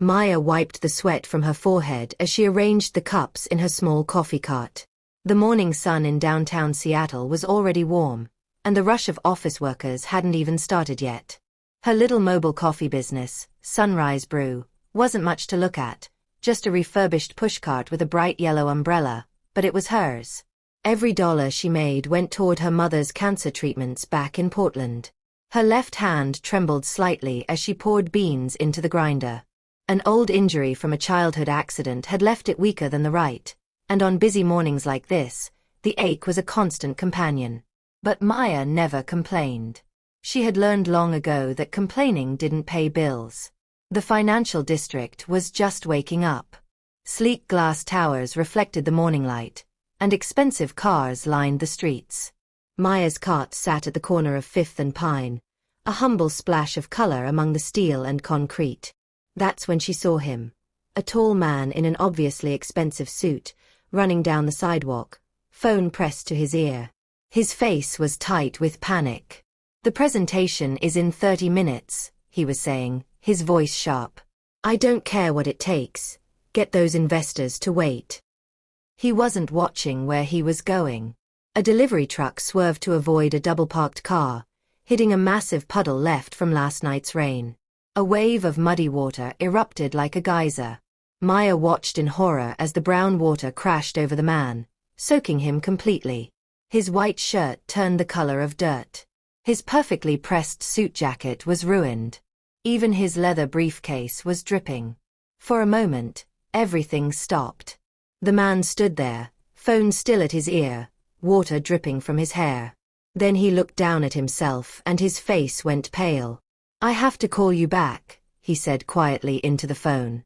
Maya wiped the sweat from her forehead as she arranged the cups in her small coffee cart. The morning sun in downtown Seattle was already warm, and the rush of office workers hadn't even started yet. Her little mobile coffee business, Sunrise Brew, wasn't much to look at, just a refurbished pushcart with a bright yellow umbrella, but it was hers. Every dollar she made went toward her mother's cancer treatments back in Portland. Her left hand trembled slightly as she poured beans into the grinder. An old injury from a childhood accident had left it weaker than the right, and on busy mornings like this, the ache was a constant companion. But Maya never complained. She had learned long ago that complaining didn't pay bills. The financial district was just waking up. Sleek glass towers reflected the morning light, and expensive cars lined the streets. Maya's cart sat at the corner of Fifth and Pine, a humble splash of color among the steel and concrete. That's when she saw him, a tall man in an obviously expensive suit, running down the sidewalk, phone pressed to his ear. His face was tight with panic. "The presentation is in 30 minutes, he was saying, his voice sharp. "I don't care what it takes. Get those investors to wait." He wasn't watching where he was going. A delivery truck swerved to avoid a double-parked car, hitting a massive puddle left from last night's rain. A wave of muddy water erupted like a geyser. Maya watched in horror as the brown water crashed over the man, soaking him completely. His white shirt turned the color of dirt. His perfectly pressed suit jacket was ruined. Even his leather briefcase was dripping. For a moment, everything stopped. The man stood there, phone still at his ear, water dripping from his hair. Then he looked down at himself and his face went pale. "I have to call you back," he said quietly into the phone.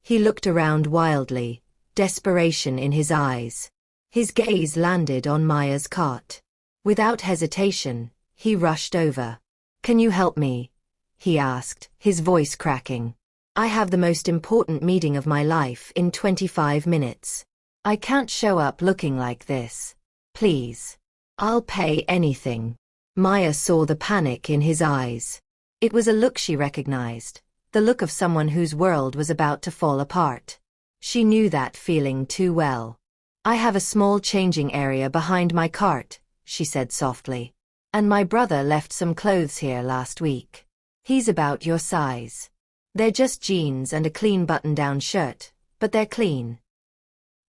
He looked around wildly, desperation in his eyes. His gaze landed on Maya's cart. Without hesitation, he rushed over. "Can you help me?" he asked, his voice cracking. "I have the most important meeting of my life in 25 minutes. I can't show up looking like this. Please. I'll pay anything." Maya saw the panic in his eyes. It was a look she recognized, the look of someone whose world was about to fall apart. She knew that feeling too well. "I have a small changing area behind my cart," she said softly. "And my brother left some clothes here last week. He's about your size. They're just jeans and a clean button-down shirt, but they're clean."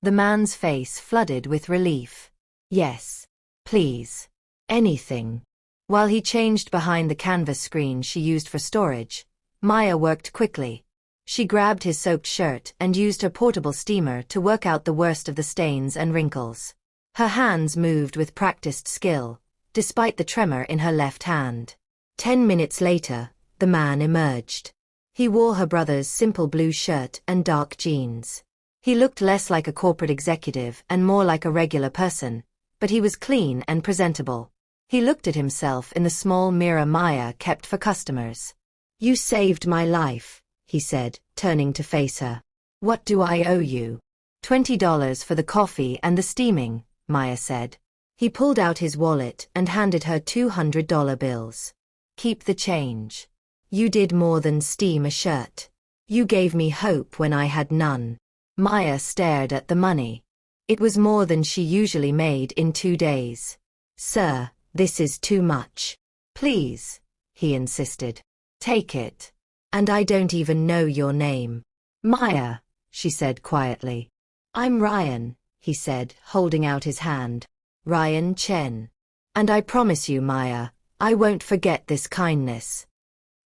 The man's face flooded with relief. "Yes. Please. Anything." While he changed behind the canvas screen she used for storage, Maya worked quickly. She grabbed his soaked shirt and used her portable steamer to work out the worst of the stains and wrinkles. Her hands moved with practiced skill, despite the tremor in her left hand. 10 minutes later, the man emerged. He wore her brother's simple blue shirt and dark jeans. He looked less like a corporate executive and more like a regular person, but he was clean and presentable. He looked at himself in the small mirror Maya kept for customers. "You saved my life," he said, turning to face her. "What do I owe you?" $20 for the coffee and the steaming," Maya said. He pulled out his wallet and handed her $200 bills. "Keep the change. You did more than steam a shirt. You gave me hope when I had none." Maya stared at the money. It was more than she usually made in 2 days. "Sir, this is too much. Please," he insisted. "Take it. And I don't even know your name." "Maya," she said quietly. "I'm Ryan," he said, holding out his hand. "Ryan Chen. And I promise you, Maya, I won't forget this kindness."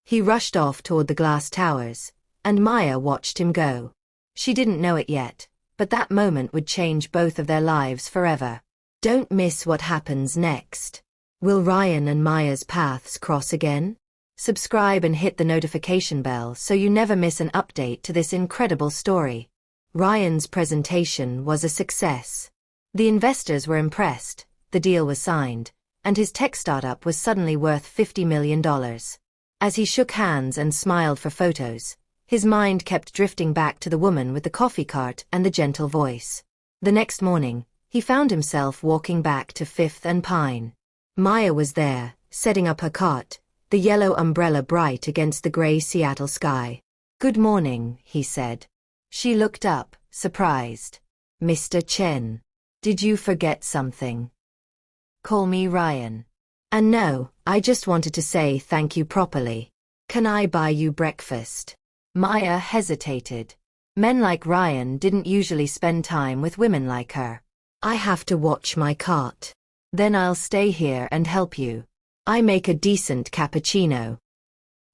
He rushed off toward the glass towers, and Maya watched him go. She didn't know it yet, but that moment would change both of their lives forever. Don't miss what happens next. Will Ryan and Maya's paths cross again? Subscribe and hit the notification bell so you never miss an update to this incredible story. Ryan's presentation was a success. The investors were impressed, the deal was signed, and his tech startup was suddenly worth $50 million. As he shook hands and smiled for photos, his mind kept drifting back to the woman with the coffee cart and the gentle voice. The next morning, he found himself walking back to Fifth and Pine. Maya was there, setting up her cart, the yellow umbrella bright against the gray Seattle sky. Good morning, he said. She looked up, surprised. Mr. Chen. Did you forget something? Call me Ryan. And no, I just wanted to say thank you properly. Can I buy you breakfast? Maya hesitated. Men like Ryan didn't usually spend time with women like her. I have to watch my cart. Then I'll stay here and help you. I make a decent cappuccino.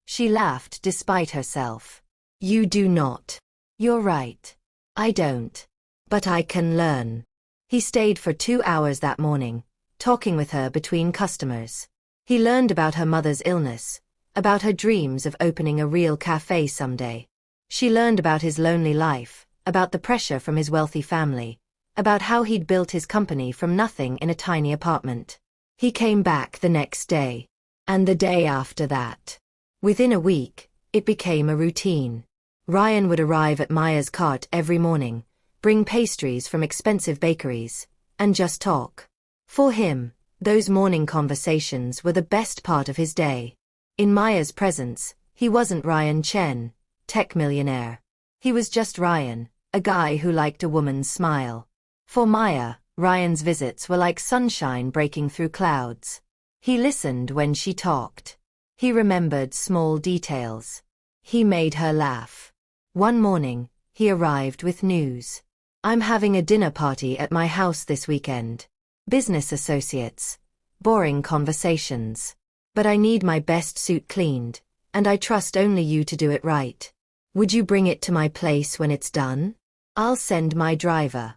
She laughed despite herself. You do not. You're right. I don't. But I can learn. He stayed for 2 hours that morning, talking with her between customers. He learned about her mother's illness, about her dreams of opening a real cafe someday. She learned about his lonely life, about the pressure from his wealthy family, about how he'd built his company from nothing in a tiny apartment. He came back the next day. And the day after that. Within a week, it became a routine. Ryan would arrive at Maya's cart every morning, bring pastries from expensive bakeries, and just talk. For him, those morning conversations were the best part of his day. In Maya's presence, he wasn't Ryan Chen, tech millionaire. He was just Ryan, a guy who liked a woman's smile. For Maya, Ryan's visits were like sunshine breaking through clouds. He listened when she talked. He remembered small details. He made her laugh. One morning, he arrived with news. I'm having a dinner party at my house this weekend. Business associates. Boring conversations. But I need my best suit cleaned, and I trust only you to do it right. Would you bring it to my place when it's done? I'll send my driver.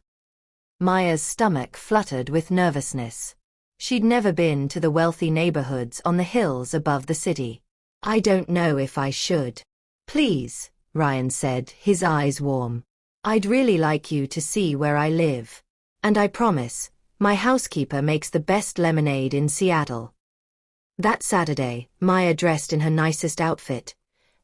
Maya's stomach fluttered with nervousness. She'd never been to the wealthy neighborhoods on the hills above the city. I don't know if I should. Please, Ryan said, his eyes warm. I'd really like you to see where I live. And I promise, my housekeeper makes the best lemonade in Seattle. That Saturday, Maya dressed in her nicest outfit,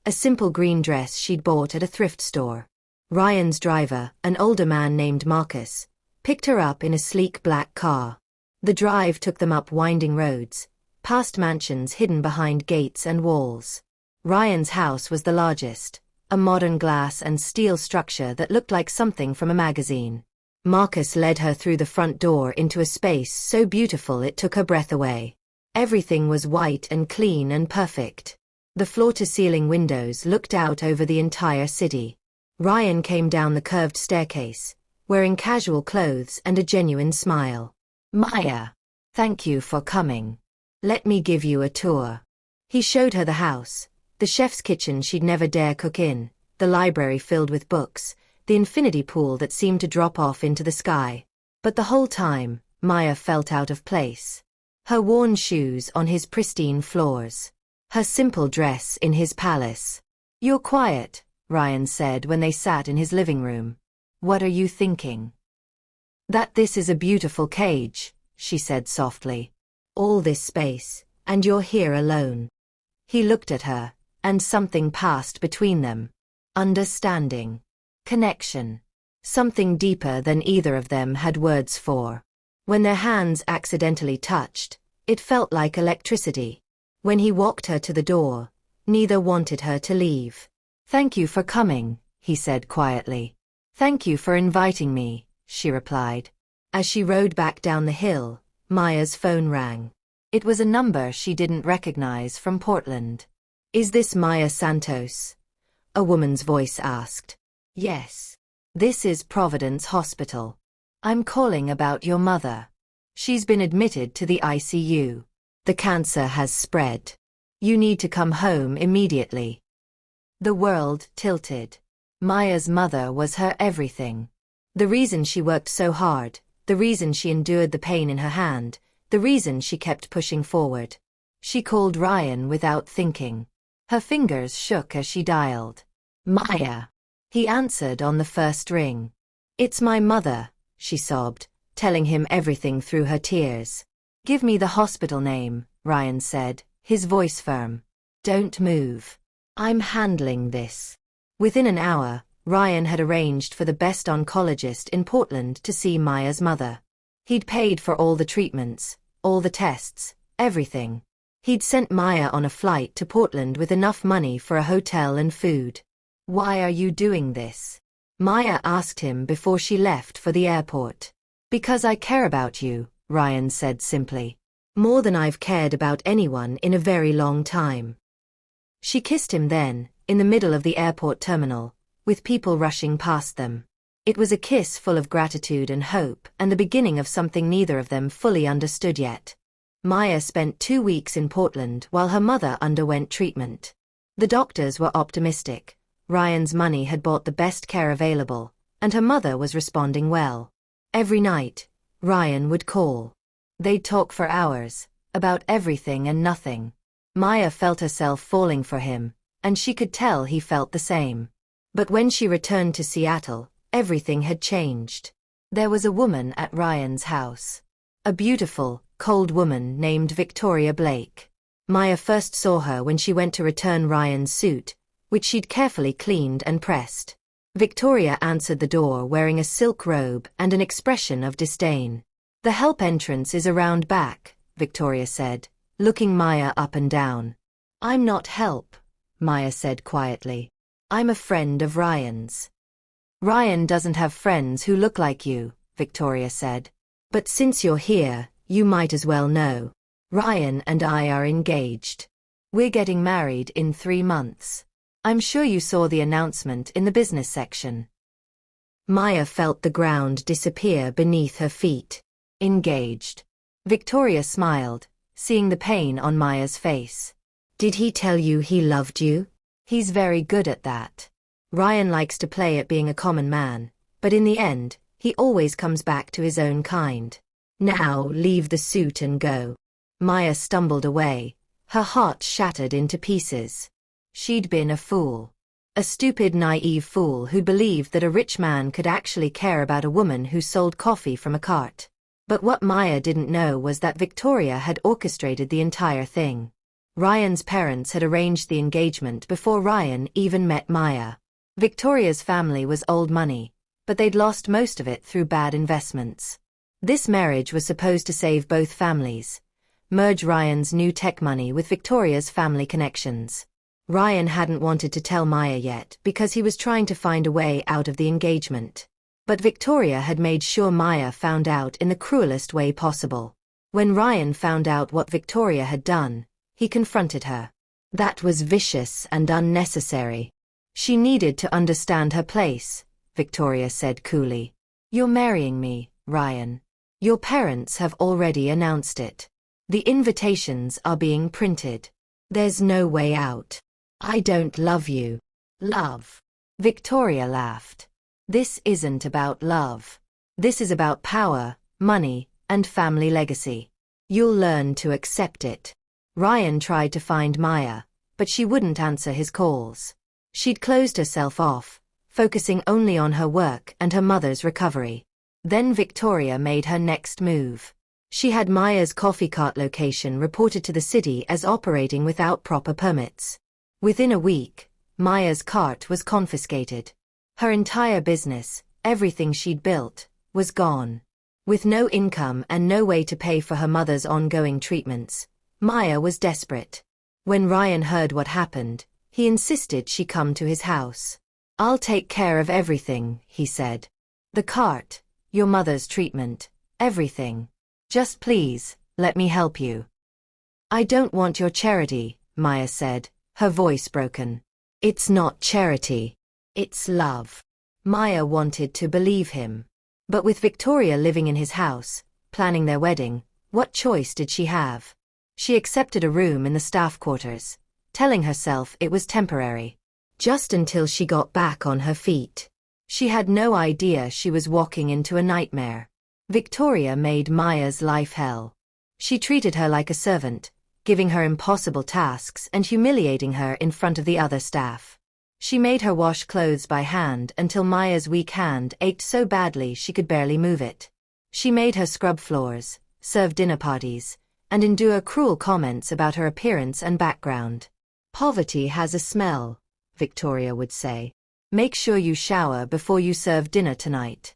a simple green dress she'd bought at a thrift store. Ryan's driver, an older man named Marcus, picked her up in a sleek black car. The drive took them up winding roads, past mansions hidden behind gates and walls. Ryan's house was the largest, a modern glass and steel structure that looked like something from a magazine. Marcus led her through the front door into a space so beautiful it took her breath away. Everything was white and clean and perfect. The floor-to-ceiling windows looked out over the entire city. Ryan came down the curved staircase, wearing casual clothes and a genuine smile. Maya, thank you for coming. Let me give you a tour. He showed her the house, the chef's kitchen she'd never dare cook in, the library filled with books, the infinity pool that seemed to drop off into the sky. But the whole time, Maya felt out of place. Her worn shoes on his pristine floors. Her simple dress in his palace. You're quiet, Ryan said when they sat in his living room. What are you thinking? That this is a beautiful cage, she said softly. All this space, and you're here alone. He looked at her, and something passed between them. Understanding. Connection. Something deeper than either of them had words for. When their hands accidentally touched, it felt like electricity. When he walked her to the door, neither wanted her to leave. Thank you for coming, he said quietly. Thank you for inviting me, she replied. As she rode back down the hill, Maya's phone rang. It was a number she didn't recognize from Portland. Is this Maya Santos? A woman's voice asked. Yes. This is Providence Hospital. I'm calling about your mother. She's been admitted to the ICU. The cancer has spread. You need to come home immediately. The world tilted. Maya's mother was her everything. The reason she worked so hard, the reason she endured the pain in her hand, the reason she kept pushing forward. She called Ryan without thinking. Her fingers shook as she dialed. Maya. He answered on the first ring. It's my mother, she sobbed, telling him everything through her tears. Give me the hospital name, Ryan said, his voice firm. Don't move. I'm handling this. Within an hour, Ryan had arranged for the best oncologist in Portland to see Maya's mother. He'd paid for all the treatments, all the tests, everything. He'd sent Maya on a flight to Portland with enough money for a hotel and food. Why are you doing this? Maya asked him before she left for the airport. Because I care about you, Ryan said simply. More than I've cared about anyone in a very long time. She kissed him then, in the middle of the airport terminal, with people rushing past them. It was a kiss full of gratitude and hope, and the beginning of something neither of them fully understood yet. Maya spent 2 weeks in Portland while her mother underwent treatment. The doctors were optimistic. Ryan's money had bought the best care available, and her mother was responding well. Every night, Ryan would call. They'd talk for hours, about everything and nothing. Maya felt herself falling for him, and she could tell he felt the same. But when she returned to Seattle, everything had changed. There was a woman at Ryan's house. A beautiful, cold woman named Victoria Blake. Maya first saw her when she went to return Ryan's suit, which she'd carefully cleaned and pressed. Victoria answered the door wearing a silk robe and an expression of disdain. The help entrance is around back, Victoria said, looking Maya up and down. I'm not help, Maya said quietly. I'm a friend of Ryan's. Ryan doesn't have friends who look like you, Victoria said. But since you're here, you might as well know. Ryan and I are engaged. We're getting married in 3 months. I'm sure you saw the announcement in the business section. Maya felt the ground disappear beneath her feet. Engaged. Victoria smiled, seeing the pain on Maya's face. Did he tell you he loved you? He's very good at that. Ryan likes to play at being a common man, but in the end, he always comes back to his own kind. Now leave the suit and go. Maya stumbled away, her heart shattered into pieces. She'd been a fool. A stupid, naive fool who believed that a rich man could actually care about a woman who sold coffee from a cart. But what Maya didn't know was that Victoria had orchestrated the entire thing. Ryan's parents had arranged the engagement before Ryan even met Maya. Victoria's family was old money, but they'd lost most of it through bad investments. This marriage was supposed to save both families, merge Ryan's new tech money with Victoria's family connections. Ryan hadn't wanted to tell Maya yet because he was trying to find a way out of the engagement. But Victoria had made sure Maya found out in the cruelest way possible. When Ryan found out what Victoria had done, he confronted her. That was vicious and unnecessary. She needed to understand her place, Victoria said coolly. You're marrying me, Ryan. Your parents have already announced it. The invitations are being printed. There's no way out. I don't love you. Love. Victoria laughed. This isn't about love. This is about power, money, and family legacy. You'll learn to accept it. Ryan tried to find Maya, but she wouldn't answer his calls. She'd closed herself off, focusing only on her work and her mother's recovery. Then Victoria made her next move. She had Maya's coffee cart location reported to the city as operating without proper permits. Within a week, Maya's cart was confiscated. Her entire business, everything she'd built, was gone. With no income and no way to pay for her mother's ongoing treatments, Maya was desperate. When Ryan heard what happened, he insisted she come to his house. I'll take care of everything, he said. The cart, your mother's treatment, everything. Just please, let me help you. I don't want your charity, Maya said, her voice broken. It's not charity. It's love. Maya wanted to believe him. But with Victoria living in his house, planning their wedding, what choice did she have? She accepted a room in the staff quarters, telling herself it was temporary. Just until she got back on her feet. She had no idea she was walking into a nightmare. Victoria made Maya's life hell. She treated her like a servant, giving her impossible tasks and humiliating her in front of the other staff. She made her wash clothes by hand until Maya's weak hand ached so badly she could barely move it. She made her scrub floors, serve dinner parties, and endure cruel comments about her appearance and background. Poverty has a smell, Victoria would say. Make sure you shower before you serve dinner tonight.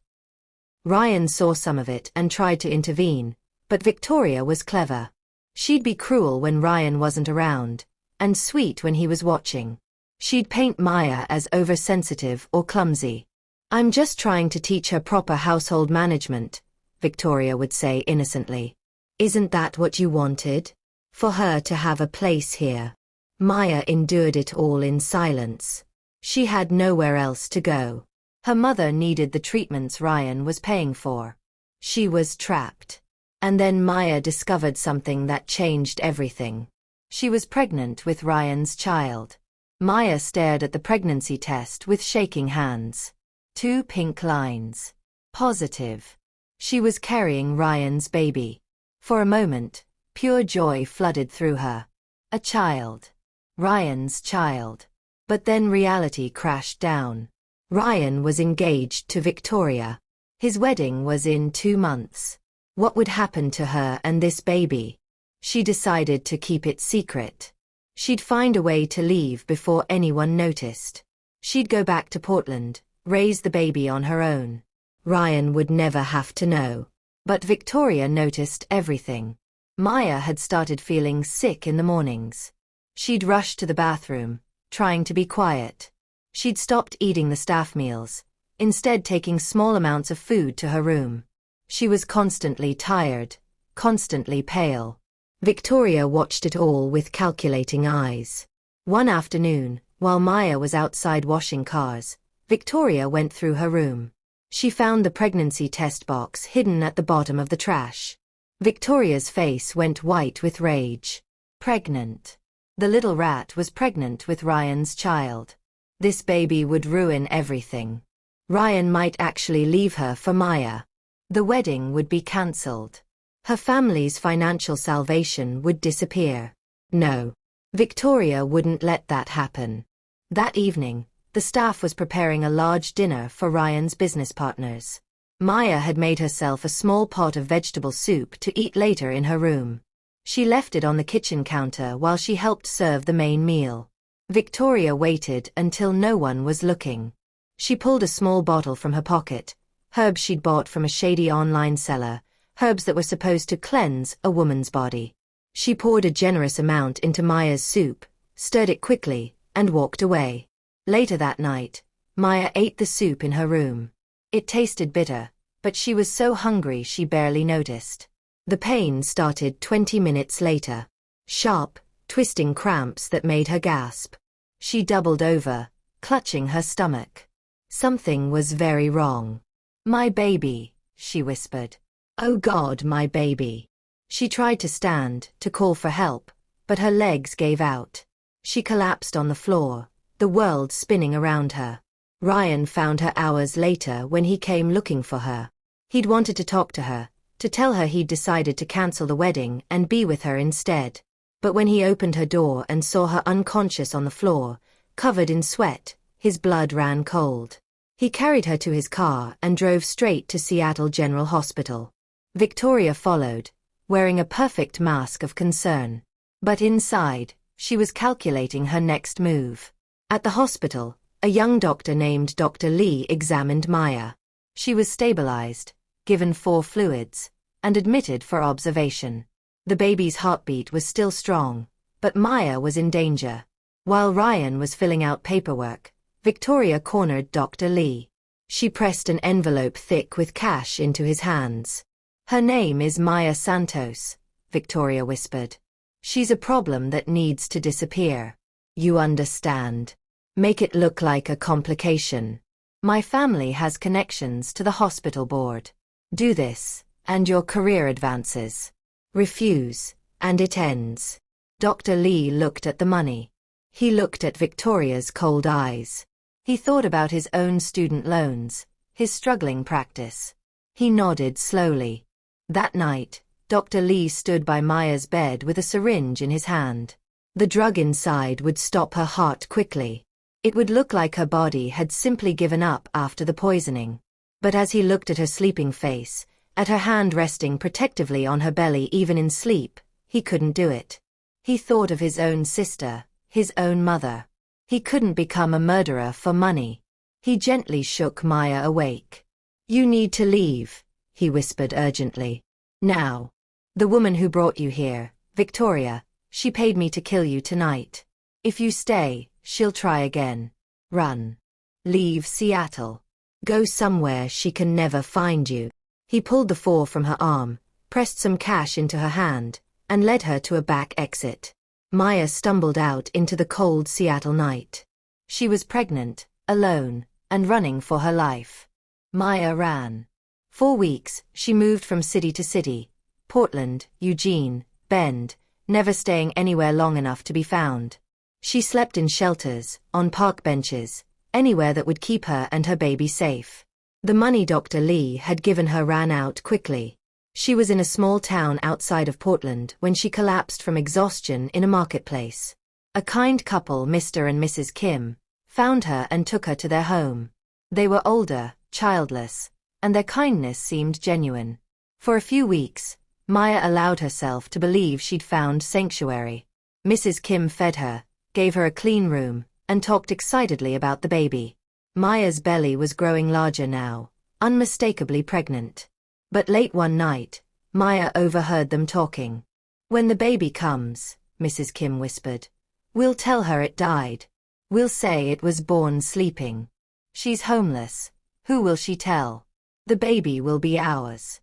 Ryan saw some of it and tried to intervene, but Victoria was clever. She'd be cruel when Ryan wasn't around, and sweet when he was watching. She'd paint Maya as oversensitive or clumsy. "I'm just trying to teach her proper household management," Victoria would say innocently. "Isn't that what you wanted? For her to have a place here?" Maya endured it all in silence. She had nowhere else to go. Her mother needed the treatments Ryan was paying for. She was trapped. And then Maya discovered something that changed everything. She was pregnant with Ryan's child. Maya stared at the pregnancy test with shaking hands. 2 pink lines. Positive. She was carrying Ryan's baby. For a moment, pure joy flooded through her. A child. Ryan's child. But then reality crashed down. Ryan was engaged to Victoria. His wedding was in 2 months. What would happen to her and this baby? She decided to keep it secret. She'd find a way to leave before anyone noticed. She'd go back to Portland, raise the baby on her own. Ryan would never have to know. But Victoria noticed everything. Maya had started feeling sick in the mornings. She'd rushed to the bathroom, trying to be quiet. She'd stopped eating the staff meals, instead taking small amounts of food to her room. She was constantly tired, constantly pale. Victoria watched it all with calculating eyes. One afternoon, while Maya was outside washing cars, Victoria went through her room. She found the pregnancy test box hidden at the bottom of the trash. Victoria's face went white with rage. Pregnant. The little rat was pregnant with Ryan's child. This baby would ruin everything. Ryan might actually leave her for Maya. The wedding would be cancelled. Her family's financial salvation would disappear. No. Victoria wouldn't let that happen. That evening, the staff was preparing a large dinner for Ryan's business partners. Maya had made herself a small pot of vegetable soup to eat later in her room. She left it on the kitchen counter while she helped serve the main meal. Victoria waited until no one was looking. She pulled a small bottle from her pocket, herbs she'd bought from a shady online seller, herbs that were supposed to cleanse a woman's body. She poured a generous amount into Maya's soup, stirred it quickly, and walked away. Later that night, Maya ate the soup in her room. It tasted bitter, but she was so hungry she barely noticed. The pain started 20 minutes later. Sharp, twisting cramps that made her gasp. She doubled over, clutching her stomach. Something was very wrong. "My baby," she whispered. "Oh God, my baby." She tried to stand, to call for help, but her legs gave out. She collapsed on the floor, the world spinning around her. Ryan found her hours later when he came looking for her. He'd wanted to talk to her, to tell her he'd decided to cancel the wedding and be with her instead. But when he opened her door and saw her unconscious on the floor, covered in sweat, his blood ran cold. He carried her to his car and drove straight to Seattle General Hospital. Victoria followed, wearing a perfect mask of concern. But inside, she was calculating her next move. At the hospital, a young doctor named Dr. Lee examined Maya. She was stabilized, given 4 fluids, and admitted for observation. The baby's heartbeat was still strong, but Maya was in danger. While Ryan was filling out paperwork, Victoria cornered Dr. Lee. She pressed an envelope thick with cash into his hands. "Her name is Maya Santos," Victoria whispered. "She's a problem that needs to disappear. You understand? Make it look like a complication. My family has connections to the hospital board. Do this, and your career advances. Refuse, and it ends." Dr. Lee looked at the money. He looked at Victoria's cold eyes. He thought about his own student loans, his struggling practice. He nodded slowly. That night, Dr. Lee stood by Maya's bed with a syringe in his hand. The drug inside would stop her heart quickly. It would look like her body had simply given up after the poisoning. But as he looked at her sleeping face, at her hand resting protectively on her belly even in sleep, he couldn't do it. He thought of his own sister, his own mother. He couldn't become a murderer for money. He gently shook Maya awake. "You need to leave," he whispered urgently. "Now. The woman who brought you here, Victoria, she paid me to kill you tonight. If you stay, she'll try again. Run. Leave Seattle. Go somewhere she can never find you. He pulled the 4 from her arm, pressed some cash into her hand, and led her to a back exit. Maya stumbled out into the cold Seattle night. She was pregnant, alone, and running for her life. Maya ran. 4 weeks, she moved from city to city, Portland, Eugene, Bend, never staying anywhere long enough to be found. She slept in shelters, on park benches, anywhere that would keep her and her baby safe. The money Dr. Lee had given her ran out quickly. She was in a small town outside of Portland when she collapsed from exhaustion in a marketplace. A kind couple, Mr. and Mrs. Kim, found her and took her to their home. They were older, childless, and their kindness seemed genuine. For a few weeks, Maya allowed herself to believe she'd found sanctuary. Mrs. Kim fed her, gave her a clean room, and talked excitedly about the baby. Maya's belly was growing larger now, unmistakably pregnant. But late one night, Maya overheard them talking. "When the baby comes," Mrs. Kim whispered, "we'll tell her it died. We'll say it was born sleeping. She's homeless. Who will she tell? The baby will be ours."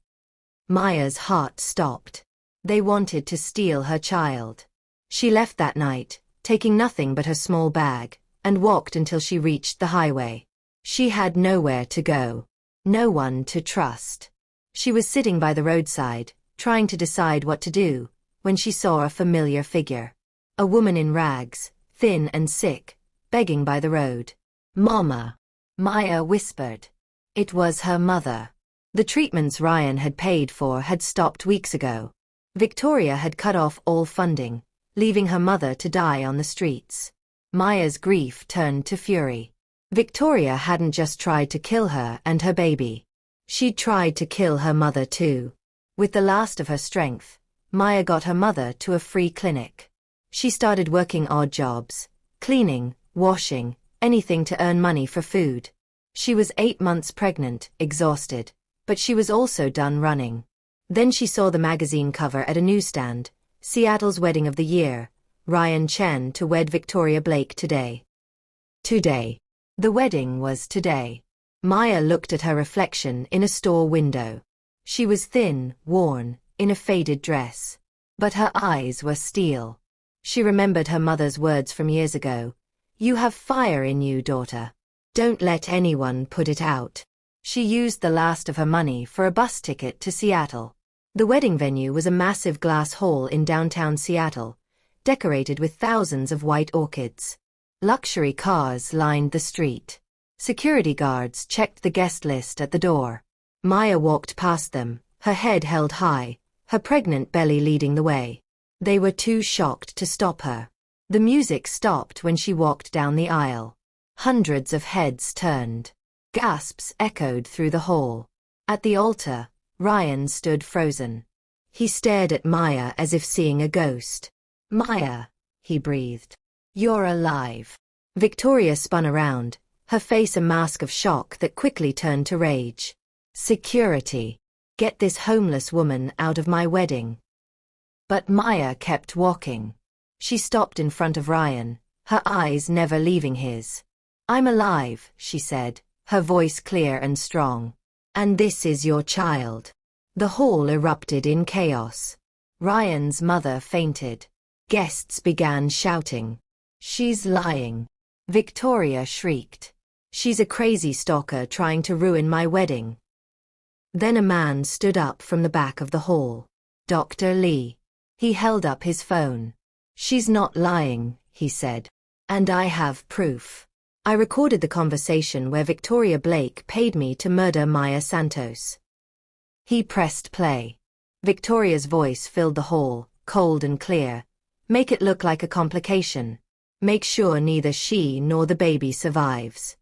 Maya's heart stopped. They wanted to steal her child. She left that night, taking nothing but her small bag, and walked until she reached the highway. She had nowhere to go. No one to trust. She was sitting by the roadside, trying to decide what to do, when she saw a familiar figure. A woman in rags, thin and sick, begging by the road. "Mama," Maya whispered. It was her mother. The treatments Ryan had paid for had stopped weeks ago. Victoria had cut off all funding, leaving her mother to die on the streets. Maya's grief turned to fury. Victoria hadn't just tried to kill her and her baby. She'd tried to kill her mother too. With the last of her strength, Maya got her mother to a free clinic. She started working odd jobs, cleaning, washing, anything to earn money for food. She was 8 months pregnant, exhausted, but she was also done running. Then she saw the magazine cover at a newsstand, Seattle's Wedding of the Year, Ryan Chen to wed Victoria Blake today. Today. The wedding was today. Maya looked at her reflection in a store window. She was thin, worn, in a faded dress. But her eyes were steel. She remembered her mother's words from years ago. "You have fire in you, daughter. Don't let anyone put it out." She used the last of her money for a bus ticket to Seattle. The wedding venue was a massive glass hall in downtown Seattle, decorated with thousands of white orchids. Luxury cars lined the street. Security guards checked the guest list at the door. Maya walked past them, her head held high, her pregnant belly leading the way. They were too shocked to stop her. The music stopped when she walked down the aisle. Hundreds of heads turned. Gasps echoed through the hall. At the altar, Ryan stood frozen. He stared at Maya as if seeing a ghost. "Maya," he breathed. "You're alive." Victoria spun around, her face a mask of shock that quickly turned to rage. "Security. Get this homeless woman out of my wedding." But Maya kept walking. She stopped in front of Ryan, her eyes never leaving his. "I'm alive," she said, her voice clear and strong. "And this is your child." The hall erupted in chaos. Ryan's mother fainted. Guests began shouting. "She's lying." Victoria shrieked. "She's a crazy stalker trying to ruin my wedding." Then a man stood up from the back of the hall. Dr. Lee. He held up his phone. "She's not lying," he said. "And I have proof. I recorded the conversation where Victoria Blake paid me to murder Maya Santos." He pressed play. Victoria's voice filled the hall, cold and clear. "Make it look like a complication. Make sure neither she nor the baby survives."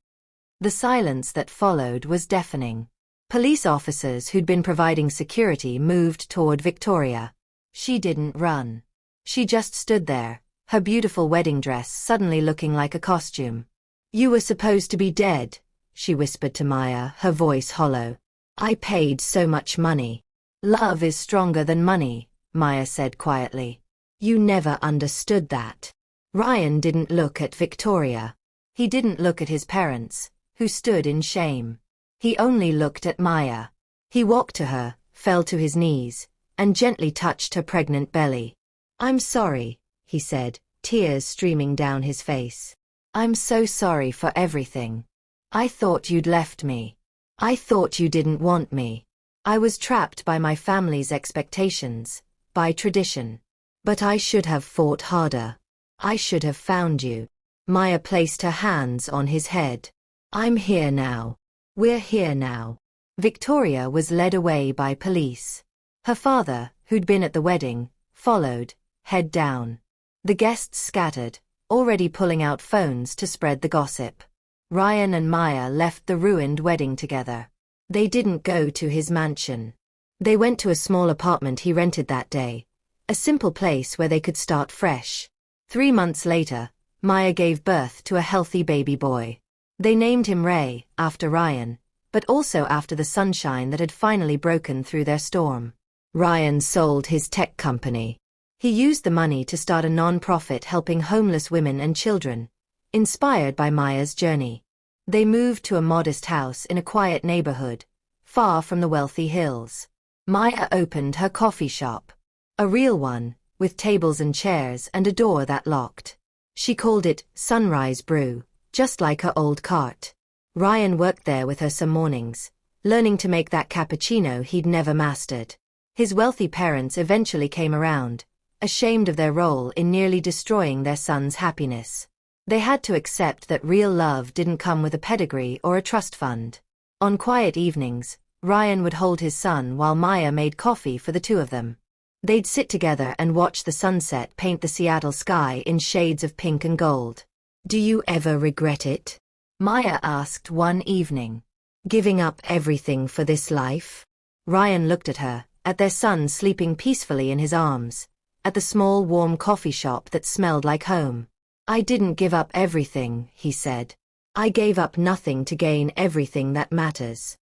The silence that followed was deafening. Police officers who'd been providing security moved toward Victoria. She didn't run. She just stood there, her beautiful wedding dress suddenly looking like a costume. "You were supposed to be dead," she whispered to Maya, her voice hollow. "I paid so much money." "Love is stronger than money," Maya said quietly. "You never understood that." Ryan didn't look at Victoria. He didn't look at his parents, who stood in shame. He only looked at Maya. He walked to her, fell to his knees, and gently touched her pregnant belly. "I'm sorry," he said, tears streaming down his face. "I'm so sorry for everything. I thought you'd left me. I thought you didn't want me. I was trapped by my family's expectations, by tradition. But I should have fought harder. I should have found you." Maya placed her hands on his head. "I'm here now. We're here now." Victoria was led away by police. Her father, who'd been at the wedding, followed, head down. The guests scattered, already pulling out phones to spread the gossip. Ryan and Maya left the ruined wedding together. They didn't go to his mansion. They went to a small apartment he rented that day, a simple place where they could start fresh. 3 months later, Maya gave birth to a healthy baby boy. They named him Ray, after Ryan, but also after the sunshine that had finally broken through their storm. Ryan sold his tech company. He used the money to start a non-profit helping homeless women and children, inspired by Maya's journey. They moved to a modest house in a quiet neighborhood, far from the wealthy hills. Maya opened her coffee shop. A real one, with tables and chairs and a door that locked. She called it Sunrise Brew, just like her old cart. Ryan worked there with her some mornings, learning to make that cappuccino he'd never mastered. His wealthy parents eventually came around, ashamed of their role in nearly destroying their son's happiness. They had to accept that real love didn't come with a pedigree or a trust fund. On quiet evenings, Ryan would hold his son while Maya made coffee for the two of them. They'd sit together and watch the sunset paint the Seattle sky in shades of pink and gold. "Do you ever regret it?" Maya asked one evening. "Giving up everything for this life?" Ryan looked at her, at their son sleeping peacefully in his arms, at the small warm coffee shop that smelled like home. "I didn't give up everything," he said. "I gave up nothing to gain everything that matters."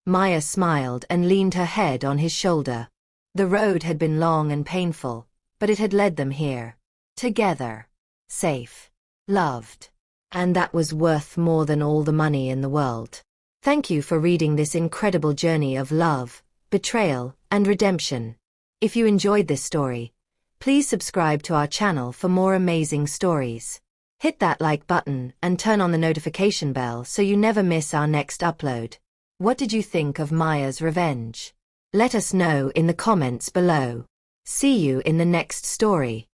Maya smiled and leaned her head on his shoulder. The road had been long and painful, but it had led them here. Together. Safe. Loved. And that was worth more than all the money in the world. Thank you for reading this incredible journey of love, betrayal, and redemption. If you enjoyed this story, please subscribe to our channel for more amazing stories. Hit that like button and turn on the notification bell so you never miss our next upload. What did you think of Maya's revenge? Let us know in the comments below. See you in the next story.